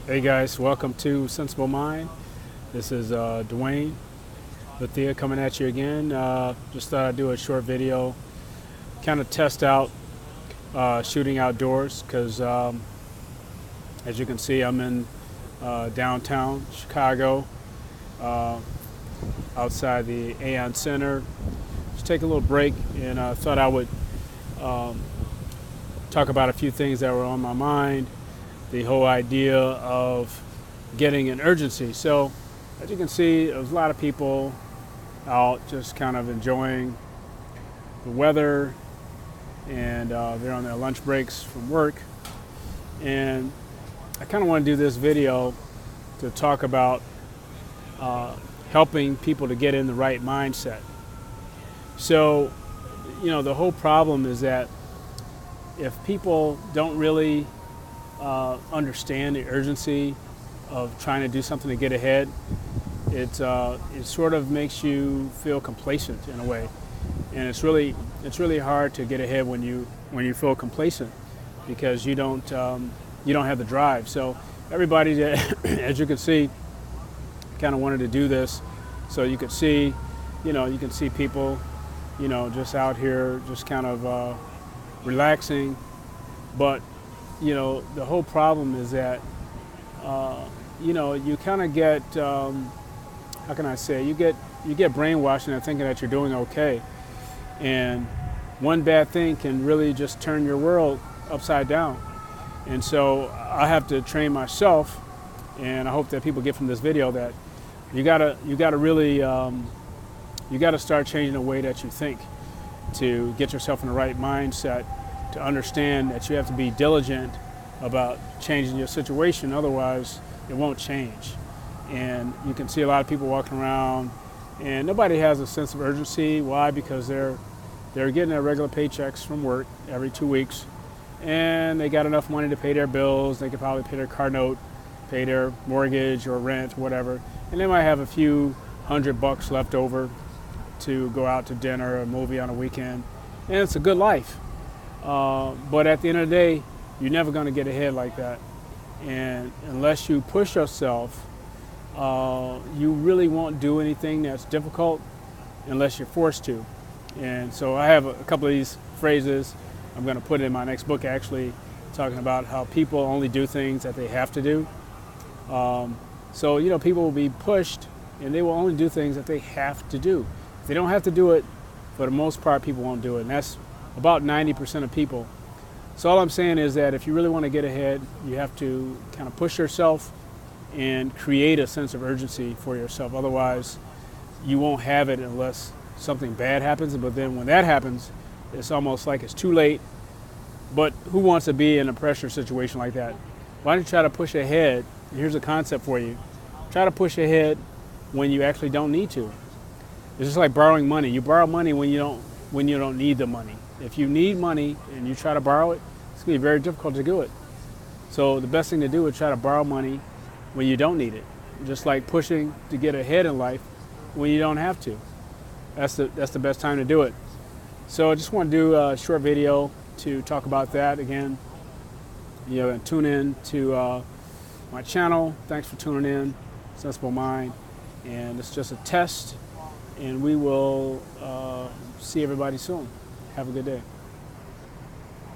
Hey guys, welcome to Sensible Mind. This is Dwayne Lethea coming at you again. Just thought I'd do a short video, kind of test out shooting outdoors because as you can see, I'm in downtown Chicago, outside the Aon Center. Just take a little break, and I thought I would talk about a few things that were on my mind. The whole idea of getting an urgency. So, as you can see, there's a lot of people out just kind of enjoying the weather, and they're on their lunch breaks from work. And I kind of want to do this video to talk about helping people to get in the right mindset. So, the whole problem is that if people don't really understand the urgency of trying to do something to get ahead, it sort of makes you feel complacent in a way, and it's really hard to get ahead when you feel complacent because you don't have the drive. So everybody that, as you can see, kind of wanted to do this, so you could see, you can see people, just out here, just kind of relaxing, but the whole problem is that, you kind of get, how can I say, you get brainwashed into thinking that you're doing okay. And one bad thing can really just turn your world upside down. And so I have to train myself, and I hope that people get from this video that you gotta really, you gotta start changing the way that you think to get yourself in the right mindset, to understand that you have to be diligent about changing your situation, otherwise it won't change. And you can see a lot of people walking around and nobody has a sense of urgency. Why? Because they're getting their regular paychecks from work every 2 weeks, and they got enough money to pay their bills. They could probably pay their car note, pay their mortgage or rent, whatever, and they might have a few $100 left over to go out to dinner or a movie on a weekend, and it's a good life. But at the end of the day, you're never going to get ahead like that. And unless you push yourself, you really won't do anything that's difficult unless you're forced to. And so I have a couple of these phrases I'm going to put in my next book, actually, talking about how people only do things that they have to do. So, people will be pushed and they will only do things that they have to do. If they don't have to do it, for the most part, people won't do it. And that's about 90% of people. So all I'm saying is that if you really want to get ahead, you have to kind of push yourself and create a sense of urgency for yourself. Otherwise, you won't have it unless something bad happens. But then when that happens, it's almost like it's too late. But who wants to be in a pressure situation like that? Why don't you try to push ahead? And here's a concept for you. Try to push ahead when you actually don't need to. It's just like borrowing money. You borrow money when you don't need the money. If you need money and you try to borrow it, it's going to be very difficult to do it. So the best thing to do is try to borrow money when you don't need it. Just like pushing to get ahead in life when you don't have to. That's the best time to do it. So I just want to do a short video to talk about that. Again, and tune in to my channel. Thanks for tuning in, Sensible Mind. And it's just a test, and we will see everybody soon. Have a good day.